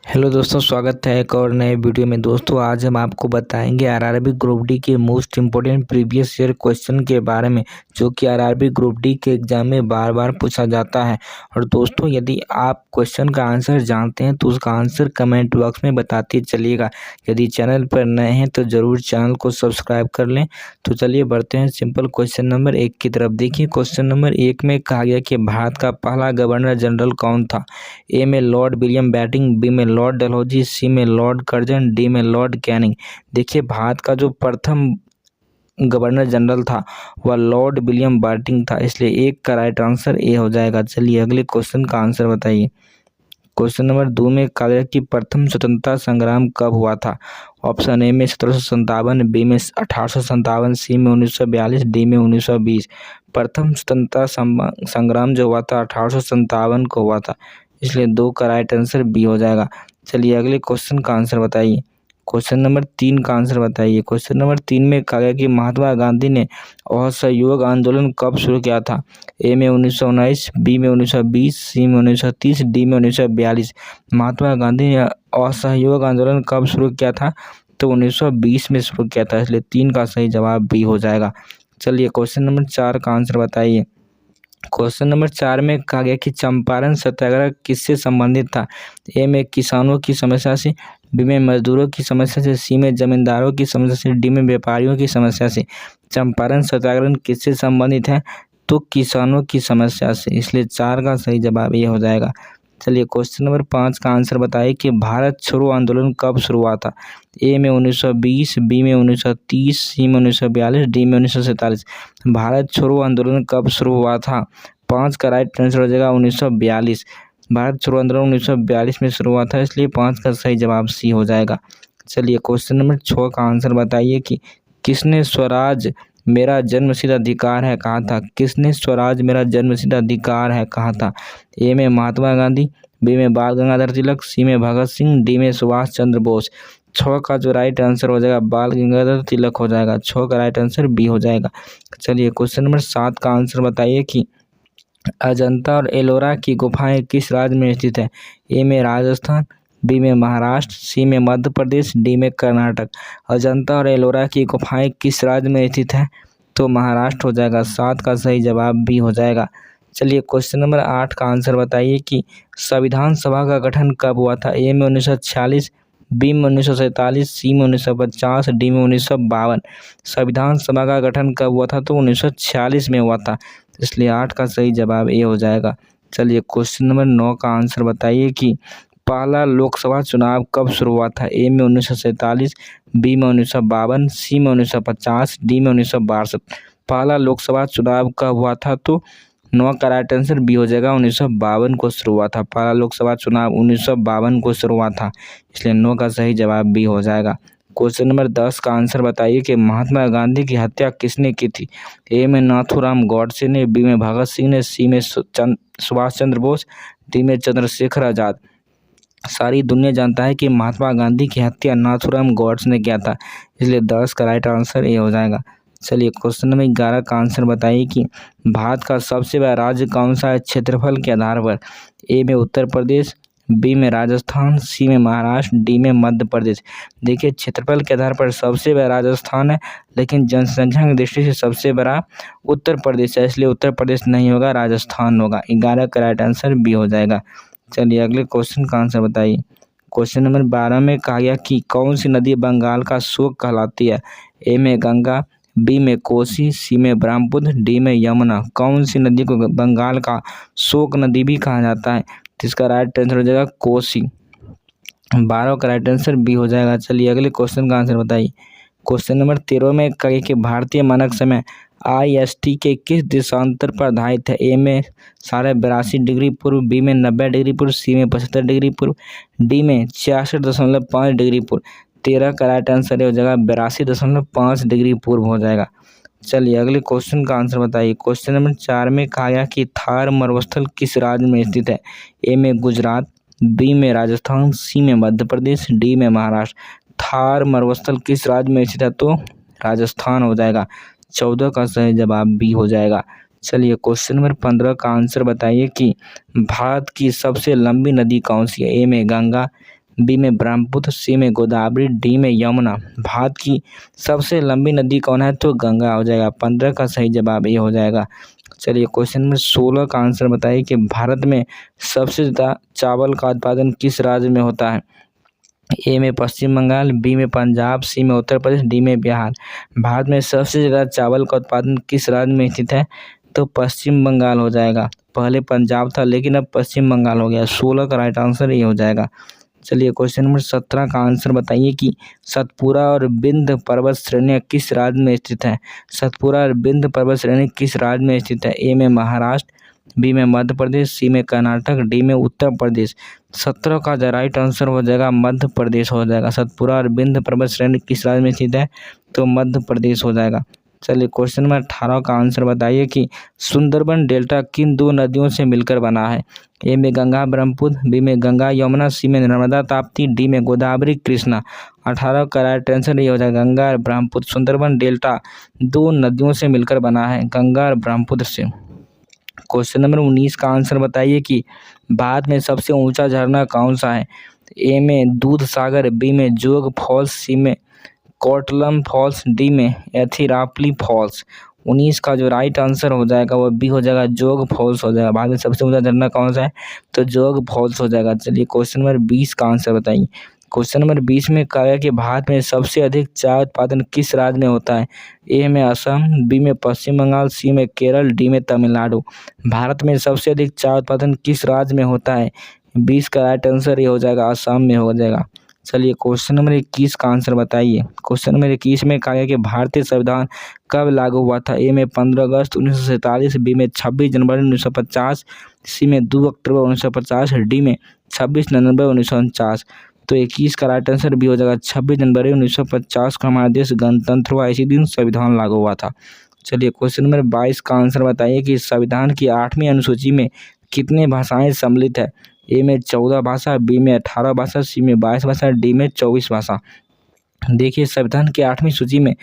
Hello दोस्तों, स्वागत है एक और नए वीडियो में। दोस्तों आज हम आपको बताएंगे आरआरबी ग्रुप डी के most important previous year question के बारे में, जो कि आरआरबी ग्रुप डी के एग्जाम में बार बार पूछा जाता है। और दोस्तों यदि आप क्वेश्चन का आंसर जानते हैं तो उसका आंसर कमेंट बॉक्स में बताते चलिएगा। यदि चैनल पर नए हैं तो ज़रूर चैनल को सब्सक्राइब कर लें। तो चलिए बढ़ते हैं सिंपल क्वेश्चन नंबर 1 की तरफ। देखिए क्वेश्चन नंबर 1 में कहा गया कि भारत का पहला गवर्नर जनरल कौन था। ए में लॉर्ड विलियम बेंटिंक, बी में लॉर्ड डलहौजी, सी में लॉर्ड कर्जन, डी में लॉर्ड कैनिंग। देखिए भारत का जो प्रथम गवर्नर जनरल था वह लॉर्ड विलियम बेंटिंक था, इसलिए एक का राइट आंसर ए हो जाएगा। चलिए अगले क्वेश्चन का आंसर बताइए। क्वेश्चन नंबर 2 में कहा गया कि प्रथम स्वतंत्रता संग्राम कब हुआ था। ऑप्शन ए में 1757, बी में 1857, सी में 1942, डी में 1920। प्रथम स्वतंत्रता संग्राम जो हुआ था 1857 को हुआ था, इसलिए 2 का राइट आंसर बी हो जाएगा। चलिए अगले क्वेश्चन का आंसर बताइए। क्वेश्चन नंबर 3 का आंसर बताइए। क्वेश्चन नंबर 3 में कहा गया कि महात्मा गांधी ने असहयोग आंदोलन कब शुरू किया था। ए में 1919, बी में 1920, सी में 1930, डी में 1942। महात्मा गांधी ने असहयोग आंदोलन कब शुरू किया था, तो 1920 में शुरू किया था, इसलिए 3 का सही जवाब बी हो जाएगा। चलिए क्वेश्चन नंबर 4 का आंसर बताइए। क्वेश्चन नंबर 4 में कहा गया कि चंपारण सत्याग्रह किससे संबंधित था। ए में किसानों की समस्या से, बी में मजदूरों की समस्या से, सी में जमींदारों की समस्या से, डी में व्यापारियों की समस्या से। चंपारण सत्याग्रह किससे संबंधित है, तो किसानों की समस्या से, इसलिए 4 का सही जवाब ये हो जाएगा। चलिए क्वेश्चन नंबर 5 का आंसर बताइए कि भारत छोड़ो आंदोलन कब शुरू हुआ था। ए में 1920, बी में 1930, सी में 1942, डी में 1947। भारत छोड़ो आंदोलन कब शुरू हुआ था। 5 का राइट आंसर हो जाएगा 1942। भारत छोड़ो आंदोलन 1942 में शुरू हुआ था, इसलिए 5 का सही जवाब सी हो जाएगा। चलिए क्वेश्चन नंबर 6 का आंसर बताइए कि किसने स्वराज मेरा जन्मसिद्ध अधिकार है कहा था। किसने स्वराज मेरा जन्मसिद्ध अधिकार है कहा था। ए में महात्मा गांधी, बी में बाल गंगाधर तिलक, सी में भगत सिंह, डी में सुभाष चंद्र बोस। 6 का जो राइट आंसर हो जाएगा बाल गंगाधर तिलक हो जाएगा। 6 का राइट आंसर बी हो जाएगा। चलिए क्वेश्चन नंबर 7 का आंसर बताइए कि अजंता और एलोरा की गुफाएं किस राज्य में स्थित है। ए में राजस्थान, बी में महाराष्ट्र, सी में मध्य प्रदेश, डी में कर्नाटक। अजंता और एलोरा की गुफाएं किस राज्य में स्थित है, तो महाराष्ट्र हो जाएगा। 7 का सही जवाब बी हो जाएगा। चलिए क्वेश्चन नंबर 8 का आंसर बताइए कि संविधान सभा का गठन कब हुआ था। ए में 1946, बी में 1947, सी में 1950, डी में 1952। संविधान सभा का गठन कब हुआ था, तो 1946 में हुआ था, इसलिए 8 का सही जवाब ए हो जाएगा। चलिए क्वेश्चन नंबर 9 का आंसर बताइए कि पहला लोकसभा चुनाव कब शुरू हुआ था। ए में 1947, बी में 1952, सी में 1950, डी में 1962। पहला लोकसभा चुनाव कब हुआ था, तो 9 का राइट आंसर बी हो जाएगा। 1952 को शुरू हुआ था। पहला लोकसभा चुनाव 1952 को शुरू हुआ था, इसलिए 9 का सही जवाब बी हो जाएगा। क्वेश्चन नंबर 10 का आंसर बताइए कि महात्मा गांधी की हत्या किसने की थी। ए में नाथूराम गॉडसे ने, बी में भगत सिंह ने, सी में सुभाष चंद्र बोस, डी में चंद्रशेखर आजाद। सारी दुनिया जानता है कि महात्मा गांधी की हत्या नाथूराम गॉडसे ने किया था, इसलिए 10 का राइट आंसर ए हो जाएगा। चलिए क्वेश्चन नंबर 11 का आंसर बताइए कि भारत का सबसे बड़ा राज्य कौन सा है क्षेत्रफल के आधार पर। ए में उत्तर प्रदेश, बी में राजस्थान, सी में महाराष्ट्र, डी में मध्य प्रदेश। देखिए क्षेत्रफल के आधार पर सबसे बड़ा राजस्थान है, लेकिन जनसंख्या की दृष्टि से सबसे बड़ा उत्तर प्रदेश है, इसलिए उत्तर प्रदेश नहीं होगा, राजस्थान होगा। 11 का राइट आंसर बी हो जाएगा। चलिए अगले क्वेश्चन का आंसर बताइए। क्वेश्चन नंबर 12 में कहा गया कि कौन सी नदी बंगाल का शोक कहलाती है। ए में गंगा, बी में कोसी, सी में ब्रह्मपुत्र, डी में यमुना। कौन सी नदी को बंगाल का शोक नदी भी कहा जाता है, तो इसका राइट आंसर हो जाएगा कोसी। 12 का राइट आंसर बी हो जाएगा। चलिए अगले क्वेश्चन का आंसर बताइए। क्वेश्चन नंबर 13 में कहा कि भारतीय मानक समय IST के किस देशांतर पर आधारित है। ए में 82.5 डिग्री पूर्व, बी में 90 डिग्री पूर्व, सी में 75 डिग्री पूर्व, डी में 66.5 डिग्री पूर्व। 13 का राइट आंसर हो जाएगा 82.5 डिग्री पूर्व हो जाएगा। चलिए अगले क्वेश्चन का आंसर बताइए। क्वेश्चन नंबर 4 में कहा गया कि थार मरुस्थल किस राज्य में स्थित है। ए में गुजरात, बी में राजस्थान, सी में मध्य प्रदेश, डी में महाराष्ट्र। थार मरुस्थल किस राज्य में स्थित है, तो राजस्थान हो जाएगा। 14 का सही जवाब बी हो जाएगा। चलिए क्वेश्चन नंबर 15 का आंसर बताइए कि भारत की सबसे लंबी नदी कौन सी है। ए में गंगा, बी में ब्रह्मपुत्र, सी में गोदावरी, डी में यमुना। भारत की सबसे लंबी नदी कौन है? तो गंगा हो जाएगा। 15 का सही जवाब ये हो जाएगा। चलिए क्वेश्चन नंबर 16 का आंसर बताइए कि भारत में सबसे ज़्यादा चावल का उत्पादन किस राज्य में होता है? ए में पश्चिम बंगाल, बी में पंजाब, सी में उत्तर प्रदेश, डी में बिहार। भारत में सबसे ज़्यादा चावल का उत्पादन किस राज्य में स्थित है? तो पश्चिम बंगाल हो जाएगा। पहले पंजाब था लेकिन अब पश्चिम बंगाल हो गया। 16 का राइट आंसर ये हो जाएगा। चलिए क्वेश्चन नंबर 17 का आंसर बताइए कि सतपुरा और विंध्य पर्वत श्रेणियाँ किस राज्य में स्थित है? सतपुरा और विंध्य पर्वत श्रेणी किस राज्य में स्थित है? ए में महाराष्ट्र, बी में मध्य प्रदेश, सी में कर्नाटक, डी में उत्तर प्रदेश। 17 का जो राइट आंसर हो जाएगा मध्य प्रदेश हो जाएगा। सतपुरा और विंध्य पर्वत श्रेणी किस राज्य में स्थित है? तो मध्य प्रदेश हो जाएगा। चलिए क्वेश्चन नंबर 18 का आंसर बताइए कि सुंदरबन डेल्टा किन दो नदियों से मिलकर बना है? ए में गंगा ब्रह्मपुत्र, बी में गंगा यमुना, सी में नर्मदा ताप्ती, डी में गोदावरी कृष्णा। 18 का राइट आंसर ये हो जाएगा गंगा और ब्रह्मपुत्र। सुंदरबन डेल्टा दो नदियों से मिलकर बना है, गंगा और ब्रह्मपुत्र से। क्वेश्चन नंबर 19 का आंसर बताइए कि भारत में सबसे ऊंचा झरना कौन सा है? ए में दूध सागर, बी में जोग फॉल्स, सी में कोटलम फॉल्स, डी में एथिरापली फॉल्स। 19 का जो राइट आंसर हो जाएगा वो बी हो जाएगा, जोग फॉल्स हो जाएगा। भारत में सबसे ऊंचा झरना कौन सा है? तो जोग फॉल्स हो जाएगा। चलिए क्वेश्चन नंबर 20 का आंसर बताइए। क्वेश्चन नंबर 20 में कहा गया कि भारत में सबसे अधिक चाय उत्पादन किस राज्य में होता है? ए में असम, बी में पश्चिम बंगाल, सी में केरल, डी में तमिलनाडु। भारत में सबसे अधिक चाय उत्पादन किस राज्य में होता है? 20 का राइट आंसर ये हो जाएगा, असम में हो जाएगा। चलिए क्वेश्चन नंबर 21 का आंसर बताइए। क्वेश्चन नंबर 21 में कहा गया कि भारतीय संविधान कब लागू हुआ था? ए में 15 अगस्त 1947, बी में 26 जनवरी 1950, सी में 2 अक्टूबर 1950, डी में 26 नवंबर 1949। तो 21 का राइट आंसर भी हो जाएगा, 26 जनवरी 1950 को हमारा देश गणतंत्र हुआ, इसी दिन संविधान लागू हुआ था। चलिए क्वेश्चन नंबर 22 का आंसर बताइए कि संविधान की 8वीं अनुसूची में कितनी भाषाएं सम्मिलित है? ए में 14 भाषा, बी में 18 भाषा, सी में 22 भाषा, डी में 24 भाषा। देखिए संविधान की 8वीं सूची में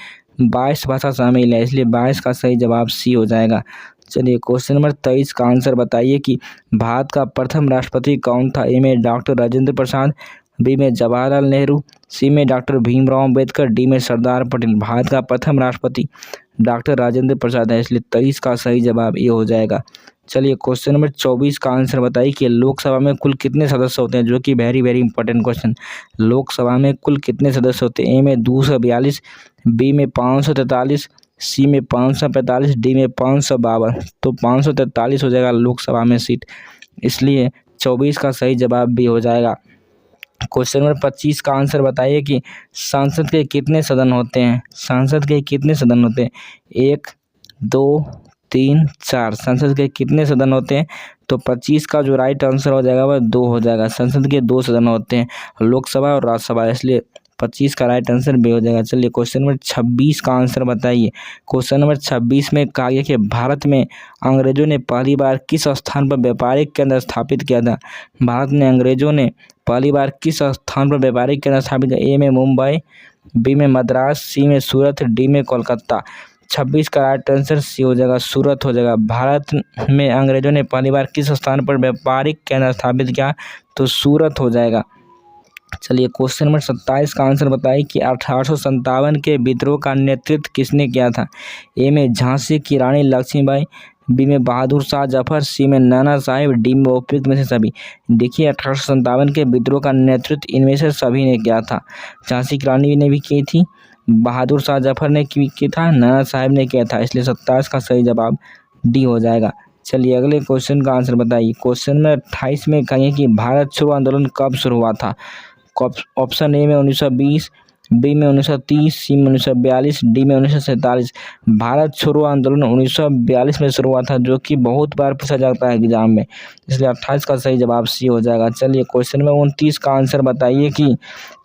22 भाषा शामिल है, इसलिए 22 का सही जवाब सी हो जाएगा। चलिए क्वेश्चन नंबर 23 का आंसर बताइए कि भारत का प्रथम राष्ट्रपति कौन था? ए में डॉक्टर राजेंद्र प्रसाद, बी में जवाहरलाल नेहरू, सी में डॉक्टर भीमराव अम्बेडकर, डी में सरदार पटेल। भारत का प्रथम राष्ट्रपति डॉक्टर राजेंद्र प्रसाद है, इसलिए 23 का सही जवाब ये हो जाएगा। चलिए क्वेश्चन नंबर 24 का आंसर बताइए कि लोकसभा में कुल कितने सदस्य होते हैं? जो कि very very important question. Lok Sabha में कुल कितने सदस्य होते हैं? ए में 242, बी में 543, सी में 545, डी में 552। तो 543 हो जाएगा लोकसभा में सीट, इसलिए 24 का सही जवाब भी हो जाएगा। क्वेश्चन नंबर 25 का आंसर बताइए कि संसद के कितने सदन होते हैं? संसद के कितने सदन होते हैं? 1, 2, 3, 4। संसद के कितने सदन होते हैं? तो 25 का जो राइट आंसर हो जाएगा वह 2 हो जाएगा। संसद के 2 सदन होते हैं, लोकसभा और राज्यसभा, इसलिए 25 का राइट आंसर भी हो जाएगा। चलिए क्वेश्चन नंबर 26 का आंसर बताइए। क्वेश्चन नंबर 26 में कहा गया कि भारत में अंग्रेजों ने पहली बार किस स्थान पर व्यापारिक केंद्र स्थापित किया था? भारत में अंग्रेजों ने पहली बार किस स्थान पर व्यापारिक केंद्र स्थापित किया? ए में मुंबई, बी में मद्रास, सी में सूरत, डी में कोलकाता। 26 का राइट आंसर सी हो जाएगा, सूरत हो जाएगा। भारत में अंग्रेजों ने पहली बार किस स्थान पर व्यापारिक केंद्र स्थापित किया? तो सूरत हो जाएगा। चलिए क्वेश्चन नंबर 27 का आंसर बताइए कि 1857 के विद्रोह का नेतृत्व किसने किया था? ए में झांसी की रानी लक्ष्मीबाई, बी में बहादुर शाह जफर, सी में नाना साहेब, डी में उपयुक्त में से सभी। देखिए 1857 के विद्रोह का नेतृत्व इनमें से सभी ने किया था। झांसी की रानी ने भी की थी, बहादुर शाह जफर ने किया था, नाना साहेब ने किया था, इसलिए 27 का सही जवाब डी हो जाएगा। चलिए अगले क्वेश्चन का आंसर बताइए। क्वेश्चन में 28 में कहिए कि भारत छोड़ो आंदोलन कब शुरू हुआ था? ऑप्शन ए में 1920, बी में 1930, सी में 1942, डी में 1947। भारत छोड़ो आंदोलन 1942 में शुरू हुआ था, जो कि बहुत बार पूछा जाता है एग्जाम में, इसलिए 28 का सही जवाब सी हो जाएगा। चलिए क्वेश्चन में 29 का आंसर बताइए कि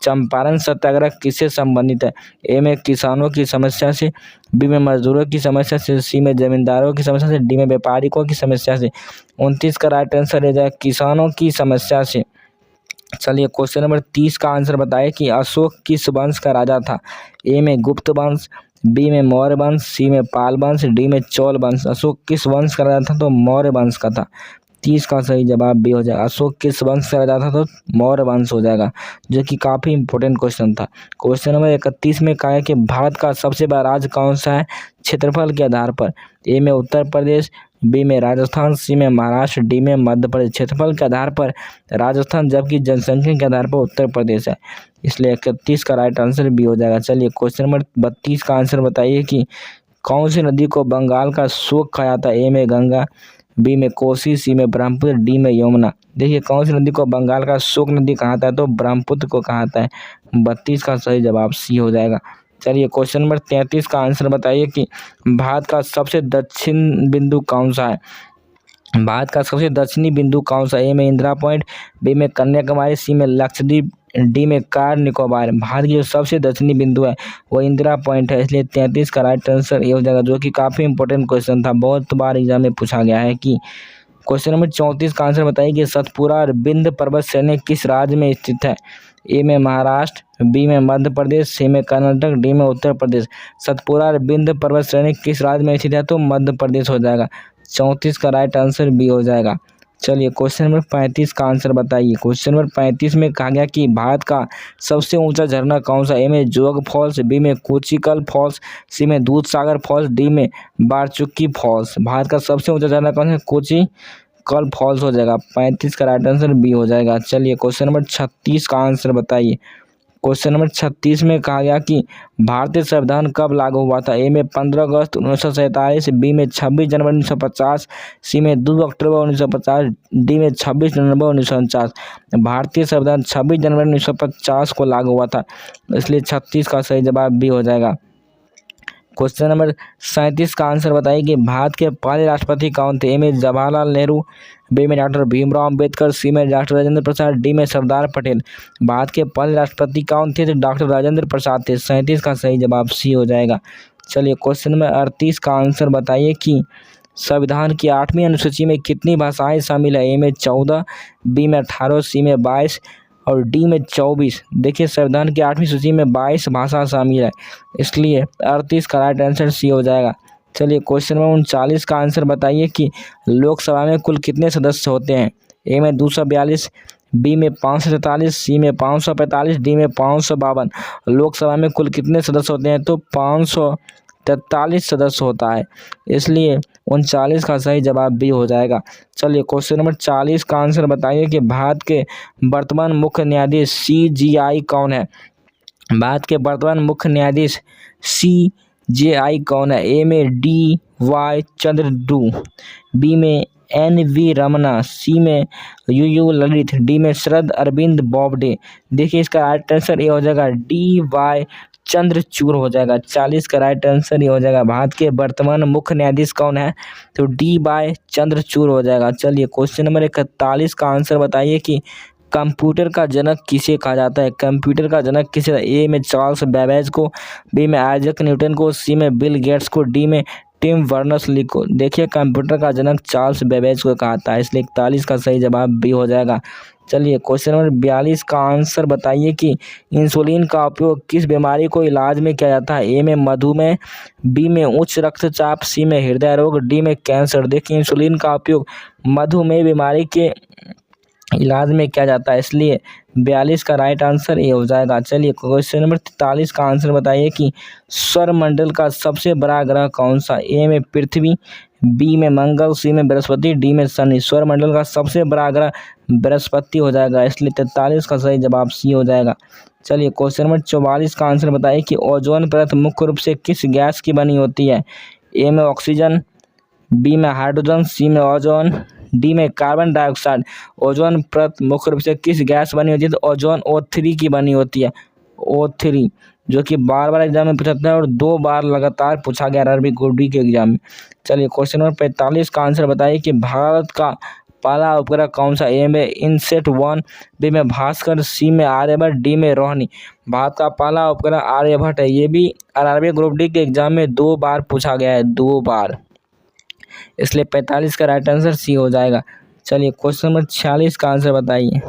चंपारण सत्याग्रह किससे संबंधित है? ए में किसानों की समस्या से, बी में मजदूरों की समस्या से, सी में जमींदारों की समस्या से, डी में व्यापारियों की समस्या से। 29 का राइट आंसर हो जाएगा किसानों की समस्या से। चलिए क्वेश्चन नंबर 30 का आंसर बताइए कि अशोक किस वंश का राजा था? ए में गुप्त वंश, बी में मौर्य वंश, सी में पाल वंश, डी में चोल वंश। अशोक किस वंश का राजा था? तो मौर्य वंश का था। 30 का सही जवाब बी हो जाएगा। अशोक किस वंश से राजा था? तो मौर्य वंश हो जाएगा, जो कि काफ़ी इंपॉर्टेंट क्वेश्चन था। क्वेश्चन नंबर 31 में कहा है कि भारत का सबसे बड़ा राज्य कौन सा है क्षेत्रफल के आधार पर? ए में उत्तर प्रदेश, बी में राजस्थान, सी में महाराष्ट्र, डी में मध्य प्रदेश। क्षेत्रफल के आधार पर राजस्थान, जबकि जनसंख्या के आधार पर उत्तर प्रदेश है, इसलिए 31 का राइट आंसर बी हो जाएगा। चलिए क्वेश्चन नंबर 32 का आंसर बताइए कि कौन सी नदी को बंगाल का शोक कहा जाता है? ए में गंगा, बी में कोसी, सी में ब्रह्मपुत्र, डी में यमुना। देखिए कौन सी नदी को बंगाल का शोक नदी कहा जाता है? तो ब्रह्मपुत्र को कहा जाता है। 32 का सही जवाब सी हो जाएगा। चलिए क्वेश्चन नंबर 33 का आंसर बताइए कि भारत का सबसे दक्षिण बिंदु कौन सा है? भारत का सबसे दक्षिणी बिंदु कौन सा? ए में इंदिरा पॉइंट, बी में कन्याकुमारी, सी में लक्षद्वीप, डी में कार निकोबार। भारत की जो सबसे दक्षिणी बिंदु है वो इंदिरा पॉइंट है, इसलिए 33 का राइट आंसर ये हो जाएगा, जो कि काफ़ी इंपॉर्टेंट क्वेश्चन था, बहुत बार एग्जाम में पूछा गया है। कि क्वेश्चन नंबर 34 का आंसर बताइए कि सतपुरा और विंध्य पर्वत श्रेणी किस राज्य में स्थित है? ए में महाराष्ट्र, बी में मध्य प्रदेश, सी में कर्नाटक, डी में उत्तर प्रदेश। सतपुरा और विंध्य पर्वत श्रेणी किस राज्य में स्थित है? तो मध्य प्रदेश हो जाएगा। 34 का राइट आंसर बी हो जाएगा। चलिए क्वेश्चन नंबर 35 का आंसर बताइए। क्वेश्चन नंबर 35 में कहा गया कि भारत का सबसे ऊंचा झरना कौन सा? ए में जोग फॉल्स, बी में कोचिकल फॉल्स, सी में दूध सागर फॉल्स, डी में बारचुक्की फॉल्स। भारत का सबसे ऊंचा झरना कौन है? कोचिकल फॉल्स हो जाएगा। 35 का राइट आंसर बी हो जाएगा। चलिए क्वेश्चन नंबर 36 का आंसर बताइए। क्वेश्चन नंबर 36 में कहा गया कि भारतीय संविधान कब लागू हुआ था? ए में 15 अगस्त 1947, बी में 26 जनवरी 1950, सी में 2 अक्टूबर 1950, डी में 26 नवंबर 1949। भारतीय संविधान 26 जनवरी 1950 को लागू हुआ था, इसलिए 36 का सही जवाब बी हो जाएगा। क्वेश्चन नंबर 37 का आंसर बताइए कि भारत के पहले राष्ट्रपति कौन थे? ए में जवाहरलाल नेहरू, बी में डॉक्टर भीमराव अम्बेडकर, सी में डॉक्टर राजेंद्र प्रसाद, डी में सरदार पटेल। भारत के पहले राष्ट्रपति कौन थे? तो डॉक्टर राजेंद्र प्रसाद थे। 37 का सही जवाब सी हो जाएगा। चलिए क्वेश्चन नंबर 38 का आंसर बताइए कि संविधान की 8वीं अनुसूची में कितनी भाषाएं शामिल है? ए में 14, बी में 18, सी में 22 और डी में 24। देखिए संविधान की 8वीं सूची में 22 भाषा शामिल है, इसलिए 38 का राइट आंसर सी हो जाएगा। चलिए क्वेश्चन नंबर 39 का आंसर बताइए कि लोकसभा में कुल कितने सदस्य होते हैं? ए में 242, बी में 543, सी में 545, डी में 552। लोकसभा में कुल कितने सदस्य होते हैं? तो 543 सदस्य होता है, इसलिए 39 का सही जवाब बी हो जाएगा। चलिए क्वेश्चन नंबर 40 का आंसर बताइए कि भारत के वर्तमान मुख्य न्यायाधीश CJI कौन है? भारत के वर्तमान मुख्य न्यायाधीश CJI कौन है? ए में DY चंद्रचूड़, बी में NV रमना, सी में UU ललित, डी में शरद अरविंद बोबडे। देखिए इसका राइट आंसर ये हो जाएगा DY चंद्रचूड़ हो जाएगा। 40 का राइट आंसर ये हो जाएगा। भारत के वर्तमान मुख्य न्यायाधीश कौन है? तो DY चंद्रचूड़ हो जाएगा। चलिए क्वेश्चन नंबर 41 का आंसर बताइए कि कंप्यूटर का जनक किसे कहा जाता है? कंप्यूटर का जनक किसे? ए में चार्ल्स बेबेज को, बी में आइजैक न्यूटन को, सी में बिल गेट्स को, डी में टिम बर्नर्स-ली को। देखिए कंप्यूटर का जनक चार्ल्स बेबेज को कहा था, इसलिए 41 का सही जवाब बी हो जाएगा। चलिए क्वेश्चन नंबर 42 का आंसर बताइए कि इंसुलिन का उपयोग किस बीमारी को इलाज में किया जाता है? ए में मधुमेह, बी में उच्च रक्तचाप, सी में हृदय रोग, डी में कैंसर। देखिए इंसुलिन का उपयोग मधुमेह बीमारी के इलाज में किया जाता है, इसलिए 42 का राइट आंसर ये हो जाएगा। चलिए क्वेश्चन नंबर 43 का आंसर बताइए कि सौरमंडल का सबसे बड़ा ग्रह कौन सा? ए में पृथ्वी, बी में मंगल, सी में बृहस्पति, डी में शनि। सौरमंडल का सबसे बड़ा ग्रह बृहस्पति हो जाएगा, इसलिए 43 का सही जवाब सी हो जाएगा। चलिए क्वेश्चन नंबर 44 का आंसर बताइए कि ओजोन परत मुख्य रूप से किस गैस की बनी होती है? ए में ऑक्सीजन, बी में हाइड्रोजन, सी में ओजोन, डी में कार्बन डाइऑक्साइड। ओजोन परत मुख्य रूप से किस गैस बनी होती है? तो ओजोन O3 की बनी होती है, O3, जो कि बार बार एग्जाम में पूछा है और 2 बार लगातार पूछा गया आरआरबी ग्रुप डी के एग्जाम में। चलिए क्वेश्चन नंबर 45 का आंसर बताइए कि भारत का पहला उपग्रह कौन सा? ए में इनसेट 1, बी में भास्कर, सी में आर्यभट्ट, डी में रोहिणी। भारत का पहला उपग्रह आर्यभट्ट है, ये भी आरआरबी ग्रुप डी के एग्जाम में 2 बार पूछा गया है, 2 बार, इसलिए 45 का राइट आंसर सी हो जाएगा। चलिए क्वेश्चन नंबर 46 का आंसर बताइए।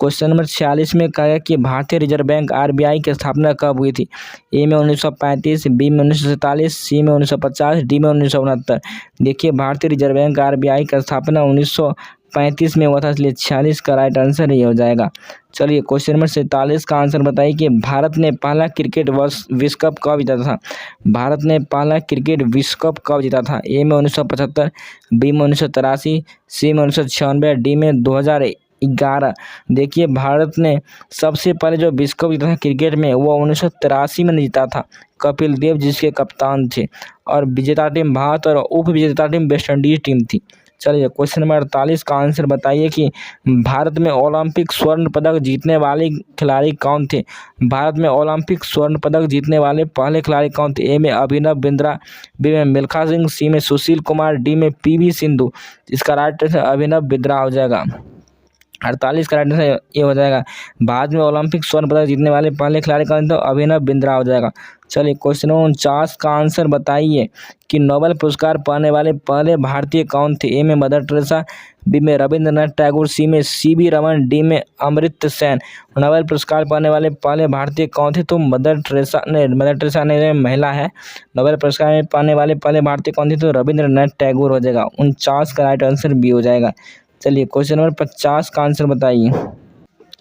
क्वेश्चन नंबर 46 में कहा गया कि भारतीय रिजर्व बैंक आरबीआई की स्थापना कब हुई थी? ए में 1935, बी में 1947, सी में 1950, डी में 1969। देखिए भारतीय रिजर्व बैंक आरबीआई का स्थापना 1935 में हुआ था, इसलिए 46 का राइट आंसर ये हो जाएगा। चलिए क्वेश्चन नंबर 47 का आंसर बताइए कि भारत ने पहला क्रिकेट विश्व कप कब जीता था? भारत ने पहला क्रिकेट विश्व कप कब जीता था? ए में 1975, बी में 1983, सी में 1996, डी में 2011। देखिए भारत ने सबसे पहले जो विश्व कप जीता था क्रिकेट में वो 1983 में जीता था। कपिल देव जिसके कप्तान थे और विजेता टीम भारत और उप विजेता टीम वेस्ट इंडीज टीम थी। चलिए क्वेश्चन नंबर 48 का आंसर बताइए कि भारत में ओलंपिक स्वर्ण पदक जीतने वाले खिलाड़ी कौन थे? भारत में ओलंपिक स्वर्ण पदक जीतने वाले पहले खिलाड़ी कौन थे? ए में अभिनव बिंद्रा, बी में मिल्खा सिंह, सी में सुशील कुमार, डी में पीवी सिंधु। इसका राइट आंसर अभिनव बिंद्रा हो जाएगा। 48 का राइट आंसर ये हो जाएगा। भारत में ओलंपिक स्वर्ण पदक जीतने वाले पहले खिलाड़ी कौन थे? अभिनव बिंद्रा हो जाएगा। चलिए क्वेश्चन नंबर 49 का आंसर बताइए कि नोबेल पुरस्कार पाने वाले पहले भारतीय कौन थे? ए में मदर टेरेसा, बी में रविंद्रनाथ टैगोर, सी में सीवी रमन, डी में अमर्त्य सेन। नोबेल पुरस्कार पाने वाले पहले भारतीय कौन थे? तो मदर टेरेसा ने महिला है। नोबेल पुरस्कार पाने वाले पहले भारतीय कौन थे? तो रविंद्रनाथ टैगोर हो जाएगा। 49 का राइट आंसर बी हो जाएगा। चलिए क्वेश्चन नंबर 50 का आंसर बताइए।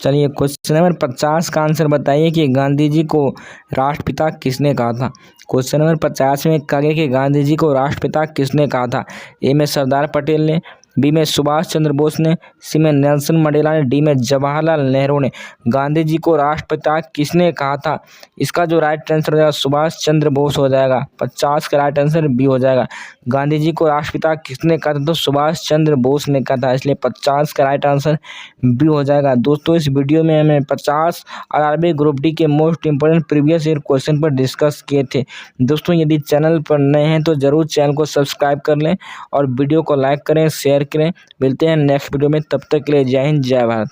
चलिए क्वेश्चन नंबर 50 का आंसर बताइए कि गांधी जी को राष्ट्रपिता किसने कहा था? क्वेश्चन नंबर 50 में कहा गया कि गांधी जी को राष्ट्रपिता किसने कहा था? ए में सरदार पटेल ने, बी में सुभाष चंद्र बोस ने, सी में नेल्सन मंडेला ने, डी में जवाहरलाल नेहरू ने। गांधी जी को राष्ट्रपिता किसने कहा था? इसका जो राइट आंसर हो जाएगा सुभाष चंद्र बोस हो जाएगा। 50 का राइट आंसर बी हो जाएगा। गांधी जी को राष्ट्रपिता किसने कहा था? तो सुभाष चंद्र बोस ने कहा था, इसलिए 50 का राइट आंसर बी हो जाएगा। दोस्तों इस वीडियो में हमें 50 आरआरबी ग्रुप डी के most important previous year question पर डिस्कस किए थे। दोस्तों यदि चैनल पर नए हैं तो ज़रूर चैनल को सब्सक्राइब कर लें और वीडियो को लाइक करें, शेयर करें। मिलते हैं नेक्स्ट वीडियो में, तब तक के लिए जय हिंद जय भारत।